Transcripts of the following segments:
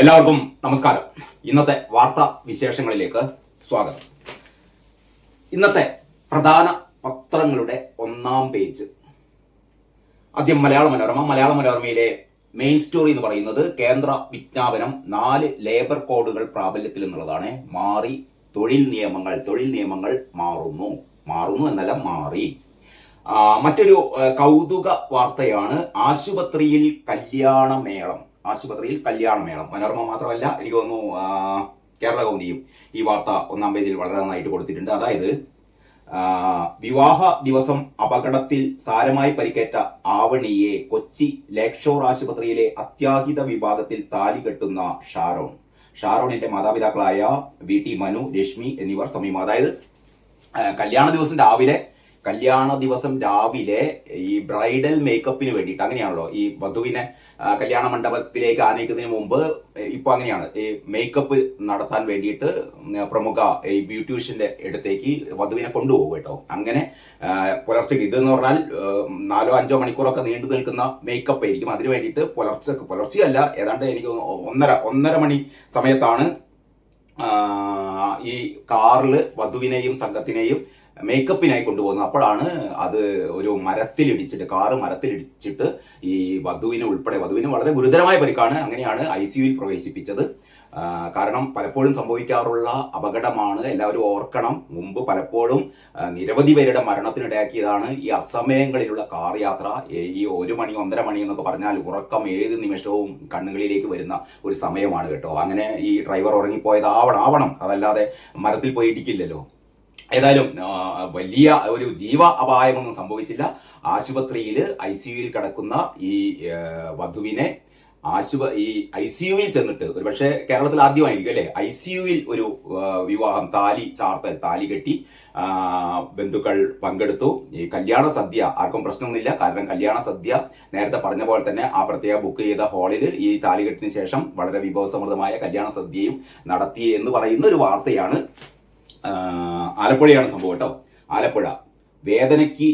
എല്ലാവർക്കും നമസ്കാരം. ഇന്നത്തെ വാർത്താ വിശേഷങ്ങളിലേക്ക് സ്വാഗതം. ഇന്നത്തെ പ്രധാന പത്രങ്ങളുടെ ഒന്നാം പേജ് ആദ്യം മലയാള മനോരമയിലെ മെയിൻ സ്റ്റോറി എന്ന് പറയുന്നത് കേന്ദ്ര വിജ്ഞാപനം 4 ലേബർ കോഡുകൾ പ്രാബല്യത്തിൽ എന്നുള്ളതാണ്. തൊഴിൽ നിയമങ്ങൾ മാറുന്നു എന്നല്ല മാറി. മറ്റൊരു കൗതുക വാർത്തയാണ് ആശുപത്രിയിൽ കല്യാണമേളം. മനോരമ മാത്രമല്ല, എനിക്ക് തോന്നുന്നു കേരള കൗമുദിയും ഈ വാർത്ത ഒന്നാം പേജിൽ വളരെ നന്നായിട്ട് കൊടുത്തിട്ടുണ്ട്. അതായത് വിവാഹ ദിവസം അപകടത്തിൽ സാരമായി പരിക്കേറ്റ ആവണിയെ കൊച്ചി ലേക്ക് ഷോർ ആശുപത്രിയിലെ അത്യാഹിത വിഭാഗത്തിൽ താലി കെട്ടുന്ന ഷാരോണിന്റെ മാതാപിതാക്കളായ VT മനു, രശ്മി എന്നിവർ സമീപം. അതായത് കല്യാണ ദിവസം രാവിലെ ഈ ബ്രൈഡൽ മേക്കപ്പിന് വേണ്ടിയിട്ട്, അങ്ങനെയാണല്ലോ ഈ വധുവിനെ കല്യാണ മണ്ഡപത്തിലേക്ക് ആനയിക്കുന്നതിന് മുമ്പ് ഇപ്പൊ അങ്ങനെയാണ്, ഈ മേക്കപ്പ് നടത്താൻ വേണ്ടിയിട്ട് പ്രമുഖ ഈ ബ്യൂട്ടീഷ്യന്റെ അടുത്തേക്ക് വധുവിനെ കൊണ്ടുപോകും കേട്ടോ. അങ്ങനെ പുലർച്ചയ്ക്ക്, ഇതെന്ന് പറഞ്ഞാൽ 4-5 മണിക്കൂറൊക്കെ നീണ്ടു നിൽക്കുന്ന മേക്കപ്പ് ആയിരിക്കും. അതിനു വേണ്ടിയിട്ട് പുലർച്ചയല്ല, ഏതാണ്ട് എനിക്ക് 1:30 മണി സമയത്താണ് ഈ കാറിൽ വധുവിനെയും സംഘത്തിനെയും മേക്കപ്പിനായി കൊണ്ടുപോകുന്നത്. അപ്പോഴാണ് അത് ഒരു കാറ് മരത്തിലിടിച്ചിട്ട് ഈ വധുവിന് വളരെ ഗുരുതരമായ പരിക്കാണ്. അങ്ങനെയാണ് ICUവിൽ പ്രവേശിപ്പിച്ചത്. കാരണം പലപ്പോഴും സംഭവിക്കാറുള്ള അപകടമാണ്. എല്ലാവരും ഓർക്കണം, മുമ്പ് പലപ്പോഴും നിരവധി പേരുടെ മരണത്തിനിടയാക്കിയതാണ് ഈ അസമയങ്ങളിലുള്ള കാർ യാത്ര. ഈ 1 മണി 1:30 മണി എന്നൊക്കെ പറഞ്ഞാൽ ഉറക്കം ഏത് നിമിഷവും കണ്ണുകളിലേക്ക് വരുന്ന ഒരു സമയമാണ് കേട്ടോ. അങ്ങനെ ഈ ഡ്രൈവർ ഉറങ്ങിപ്പോയതാവണം, അതല്ലാതെ മരത്തിൽ പോയി ഇടിക്കില്ലല്ലോ. ഏതായാലും വലിയ ഒരു ജീവ അപായമൊന്നും സംഭവിച്ചില്ല. ആശുപത്രിയിൽ ICUവിൽ കിടക്കുന്ന ഈ വധുവിനെ ഈ ICUവിൽ ചെന്നിട്ട്, ഒരു പക്ഷേ കേരളത്തിൽ ആദ്യമായിരിക്കും അല്ലെ, ICUവിൽ ഒരു വിവാഹം, താലി കെട്ടി ബന്ധുക്കൾ പങ്കെടുത്തു. ഈ കല്യാണ സദ്യ ആർക്കും പ്രശ്നമൊന്നുമില്ല. കാരണം കല്യാണ സദ്യ നേരത്തെ പറഞ്ഞ പോലെ തന്നെ ആ പ്രത്യേക ബുക്ക് ചെയ്ത ഹാളിൽ ഈ താലികെട്ടിന് ശേഷം വളരെ വിഭവസമൃദ്ധമായ കല്യാണ സദ്യയും നടത്തി എന്ന് പറയുന്ന ഒരു വാർത്തയാണ്. ആലപ്പുഴയാണ് സംഭവം കേട്ടോ. ആലപ്പുഴ വേദനയ്ക്ക്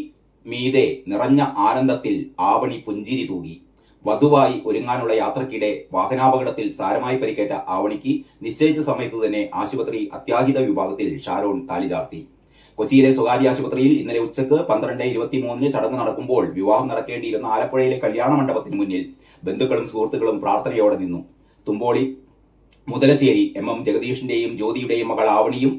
മീതെ നിറഞ്ഞ ആനന്ദത്തിൽ ആവണി പുഞ്ചിരി തൂകി. വധുവായി ഒരുങ്ങാനുള്ള യാത്രക്കിടെ വാഹനാപകടത്തിൽ സാരമായി പരിക്കേറ്റ ആവണിക്ക് നിശ്ചയിച്ച സമയത്ത് തന്നെ ആശുപത്രി അത്യാഹിത വിഭാഗത്തിൽ ഷാരോൺ താലി ചാർത്തി. കൊച്ചിയിലെ സ്വകാര്യ ആശുപത്രിയിൽ ഇന്നലെ ഉച്ചക്ക് 12:23 ചടങ്ങ് നടക്കുമ്പോൾ വിവാഹം നടക്കേണ്ടിയിരുന്ന ആലപ്പുഴയിലെ കല്യാണ മണ്ഡപത്തിന് മുന്നിൽ ബന്ധുക്കളും സുഹൃത്തുക്കളും പ്രാർത്ഥനയോടെ നിന്നു. തുമ്പോളി മുതലശ്ശേരി MM ജഗദീഷിന്റെയും ജ്യോതിയുടെയും മകൾ ആവണിയും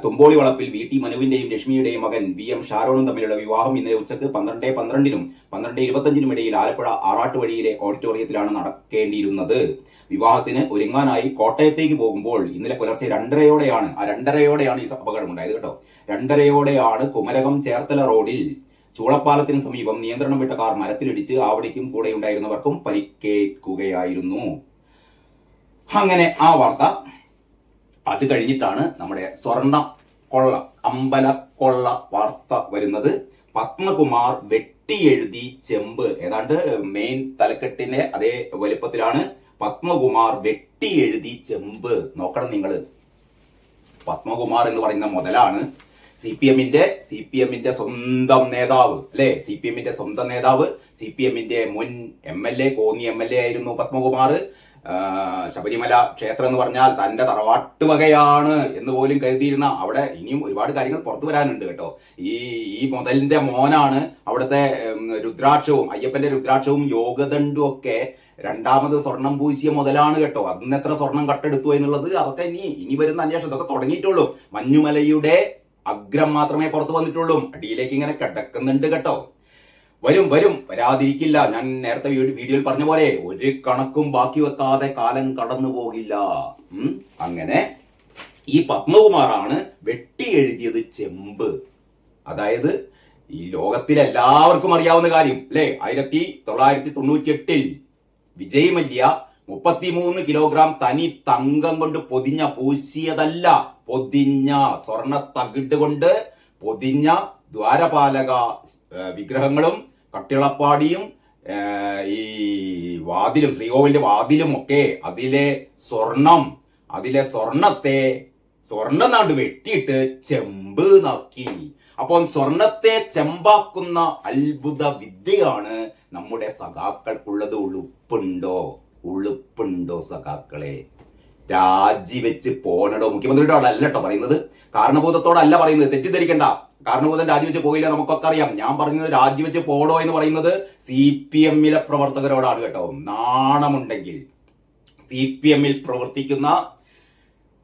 തുമ്പോളി വളപ്പിൽ VT മനുവിന്റെയും രശ്മിയുടെയും മകൻ VM ഷാരോണും തമ്മിലുള്ള വിവാഹം ഇന്നലെ ഉച്ചക്ക് 12:12 12:25 ഇടയിൽ ആലപ്പുഴ ആറാട്ടുവഴിയിലെ ഓഡിറ്റോറിയത്തിലാണ് നടക്കേണ്ടിയിരുന്നത്. വിവാഹത്തിന് ഒരുങ്ങാനായി കോട്ടയത്തേക്ക് പോകുമ്പോൾ ഇന്നലെ പുലർച്ചെ 2:30യോടെയാണ് ഈ അപകടമുണ്ടായത് കേട്ടോ. 2:30യോടെയാണ് കുമരകം ചേർത്തല റോഡിൽ ചൂളപ്പാലത്തിന് സമീപം നിയന്ത്രണം വിട്ട കാർ മരത്തിലിടിച്ച് ആവണിക്കും കൂടെയുണ്ടായിരുന്നവർക്കും പരിക്കേൽക്കുകയായിരുന്നു. അങ്ങനെ ആ വാർത്ത. അത് കഴിഞ്ഞിട്ടാണ് നമ്മുടെ അമ്പല കൊള്ള വാർത്ത വരുന്നത്. പത്മകുമാർ വെട്ടിയെഴുതി ചെമ്പ്, ഏതാണ്ട് മെയിൻ തലക്കെട്ടിന്റെ അതേ വലുപ്പത്തിലാണ്. പത്മകുമാർ വെട്ടിയെഴുതി ചെമ്പ്. നോക്കണം നിങ്ങൾ, പത്മകുമാർ എന്ന് പറയുന്ന മുതലാണ് CPMന്റെ സ്വന്തം നേതാവ് അല്ലെ. CPMന്റെ സ്വന്തം നേതാവ്, CPMന്റെ മുൻ MLA, കോന്നി MLA ആയിരുന്നു പത്മകുമാർ. ശബരിമല ക്ഷേത്രം എന്ന് പറഞ്ഞാൽ തന്റെ തറവാട്ട് വകയാണ് എന്ന് പോലും കരുതിയിരുന്ന, അവിടെ ഇനിയും ഒരുപാട് കാര്യങ്ങൾ പുറത്തു വരാനുണ്ട് കേട്ടോ. ഈ മുതലിന്റെ മോനാണ് അവിടുത്തെ രുദ്രാക്ഷവും, അയ്യപ്പന്റെ രുദ്രാക്ഷവും യോഗദണ്ഡും ഒക്കെ രണ്ടാമത് സ്വർണം പൂശിയ മുതലാണ് കേട്ടോ. അന്ന് എത്ര സ്വർണം കട്ടെടുത്തു എന്നുള്ളത് അതൊക്കെ ഇനി വരുന്ന അന്വേഷണം ഇതൊക്കെ തുടങ്ങിയിട്ടുള്ളൂ. മഞ്ഞുമലയുടെ അഗ്രം മാത്രമേ പുറത്തു വന്നിട്ടുള്ളൂ. അടിയിലേക്ക് ഇങ്ങനെ കിടക്കുന്നുണ്ട് കേട്ടോ. വരും വരാതിരിക്കില്ല. ഞാൻ നേരത്തെ വീഡിയോയിൽ പറഞ്ഞ പോലെ ഒരു കണക്കും ബാക്കി വെക്കാതെ കാലം കടന്നു പോകില്ല. അങ്ങനെ ഈ പത്മകുമാറാണ് വെട്ടി എഴുതിയത് ചെമ്പ്. അതായത് ഈ ലോകത്തിലെല്ലാവർക്കും അറിയാവുന്ന കാര്യം അല്ലെ, 1998 വിജയ് മല്യ 33 കിലോഗ്രാം തനി തങ്കം കൊണ്ട് പൂശിയതല്ല, പൊതിഞ്ഞ സ്വർണ്ണ തകിട് കൊണ്ട് പൊതിഞ്ഞ ദ്വാരപാലക വിഗ്രഹങ്ങളും കട്ടിളപ്പാടിയും ഈ വാതിലും, ശ്രീകോവിലിന്റെ വാതിലും ഒക്കെ അതിലെ സ്വർണത്തെ നാണ്ട് വെട്ടിയിട്ട് ചെമ്പ് നാക്കി. അപ്പോൾ സ്വർണത്തെ ചെമ്പാക്കുന്ന അത്ഭുത വിദ്യയാണ് നമ്മുടെ സഖാക്കൾക്കുള്ളത്. ഉളുപ്പുണ്ടോ? ഉളുപ്പുണ്ടോ സഖാക്കളെ? രാജിവെച്ച് പോണടോ. മുഖ്യമന്ത്രിയോട് അല്ല കേട്ടോ പറയുന്നത്, കാരണഭൂതത്തോടല്ല പറയുന്നത്, തെറ്റിദ്ധരിക്കണ്ട. കാരണഭൂതൻ രാജിവെച്ച് പോയില്ല, നമുക്കൊക്കെ അറിയാം. ഞാൻ പറഞ്ഞത് രാജിവെച്ച് പോടോ എന്ന് പറയുന്നത് CPM പ്രവർത്തകരോടാണ് കേട്ടോ. നാണമുണ്ടെങ്കിൽ CPM പ്രവർത്തിക്കുന്ന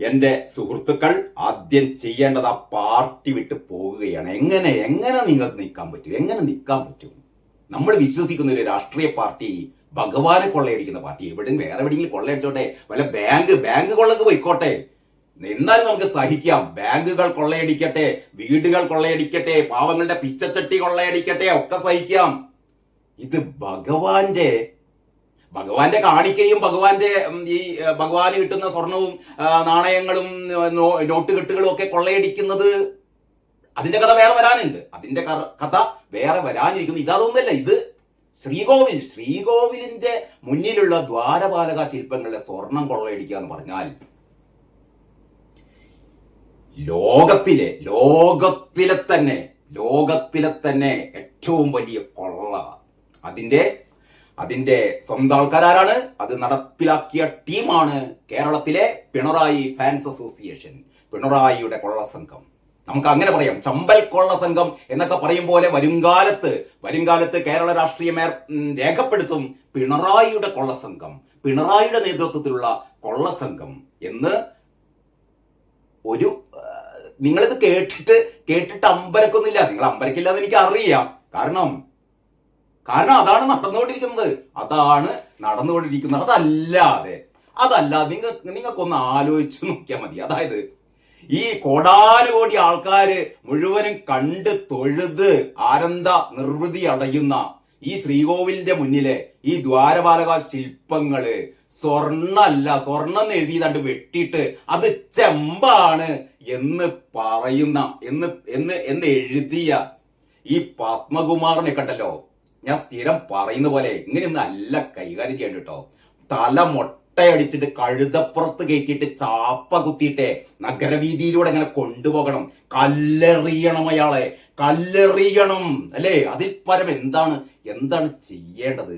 എൻ്റെ സുഹൃത്തുക്കൾ ആദ്യം ചെയ്യേണ്ടത് ആ പാർട്ടി വിട്ട് പോകുകയാണ്. എങ്ങനെ നിങ്ങൾക്ക് നിൽക്കാൻ പറ്റും? എങ്ങനെ നിൽക്കാൻ പറ്റും? നമ്മൾ വിശ്വസിക്കുന്ന ഒരു രാഷ്ട്രീയ പാർട്ടി ഭഗവാനെ കൊള്ളയടിക്കുന്ന പാർട്ടി, വേറെ എവിടെയെങ്കിലും കൊള്ളയടിച്ചോട്ടെ, വല്ല ബാങ്ക് കൊള്ളക്ക് പോയിക്കോട്ടെ, എന്നാലും നമുക്ക് സഹിക്കാം. ബാങ്കുകൾ കൊള്ളയടിക്കട്ടെ, വീടുകൾ കൊള്ളയടിക്കട്ടെ, പാവങ്ങളുടെ പിച്ചച്ചട്ടി കൊള്ളയടിക്കട്ടെ, ഒക്കെ സഹിക്കാം. ഇത് ഭഗവാന്റെ കാണിക്കയും ഭഗവാന് കിട്ടുന്ന സ്വർണവും നാണയങ്ങളും നോട്ടുകെട്ടുകളും ഒക്കെ കൊള്ളയടിക്കുന്നത്, അതിന്റെ കഥ വേറെ വരാനുണ്ട്. അതിന്റെ കഥ വേറെ വരാനിരിക്കുന്നു. ഇതൊന്നല്ല, ഇത് ശ്രീകോവിലിന്റെ മുന്നിലുള്ള ദ്വാരപാലക ശില്പങ്ങളുടെ സ്വർണം കൊള്ളയടിക്കുക എന്ന് പറഞ്ഞാൽ ലോകത്തിലെ തന്നെ ഏറ്റവും വലിയ കൊള്ള. അതിന്റെ സ്വന്തം ആൾക്കാരാണ്, അത് നടപ്പിലാക്കിയ ടീമാണ് കേരളത്തിലെ പിണറായി ഫാൻസ് അസോസിയേഷൻ, പിണറായിയുടെ കൊള്ളസംഘം. നമുക്ക് അങ്ങനെ പറയാം, ചമ്പൽ കൊള്ള സംഘം എന്നൊക്കെ പറയും പോലെ വരുംകാലത്ത് കേരള രാഷ്ട്രീയം രേഖപ്പെടുത്തും പിണറായിയുടെ കൊള്ളസംഘം, പിണറായിയുടെ നേതൃത്വത്തിലുള്ള കൊള്ളസംഘം എന്ന്. നിങ്ങളിത് കേട്ടിട്ട് അമ്പരക്കൊന്നുമില്ല. നിങ്ങൾ അമ്പരക്കില്ല എന്ന് എനിക്ക് അറിയാം. കാരണം അതാണ് നടന്നുകൊണ്ടിരിക്കുന്നത്. അതല്ലാതെ നിങ്ങൾക്കൊന്ന് ആലോചിച്ച് നോക്കിയാൽ മതി. അതായത് ഈ കോടാനുകോടി ആൾക്കാര് മുഴുവനും കണ്ട് തൊഴുത് ആനന്ദ നിർവൃതി അടയുന്ന ഈ ശ്രീകോവിലിന്റെ മുന്നിലെ ഈ ദ്വാരപാലക ശില്പങ്ങള് സ്വർണ്ണം എഴുതിയതാണ്ട് വെട്ടിയിട്ട് അത് ചെമ്പാണ് എന്ന് പറയുന്ന എന്ന് എഴുതിയ ഈ പത്മകുമാറിനെ കണ്ടല്ലോ, ഞാൻ സ്ഥിരം പറയുന്ന പോലെ ഇങ്ങനെയൊന്നും അല്ല കൈകാര്യം ചെയ്യണ്ട കേട്ടോ. തല മൊട്ടയടിച്ചിട്ട് കഴുതപ്പുറത്ത് കയറ്റിയിട്ട് ചാപ്പ കുത്തിയിട്ടേ നഗരവീതിയിലൂടെ ഇങ്ങനെ കൊണ്ടുപോകണം. കല്ലെറിയണം അല്ലേ? അതിൽ പരം എന്താണ് ചെയ്യേണ്ടത്?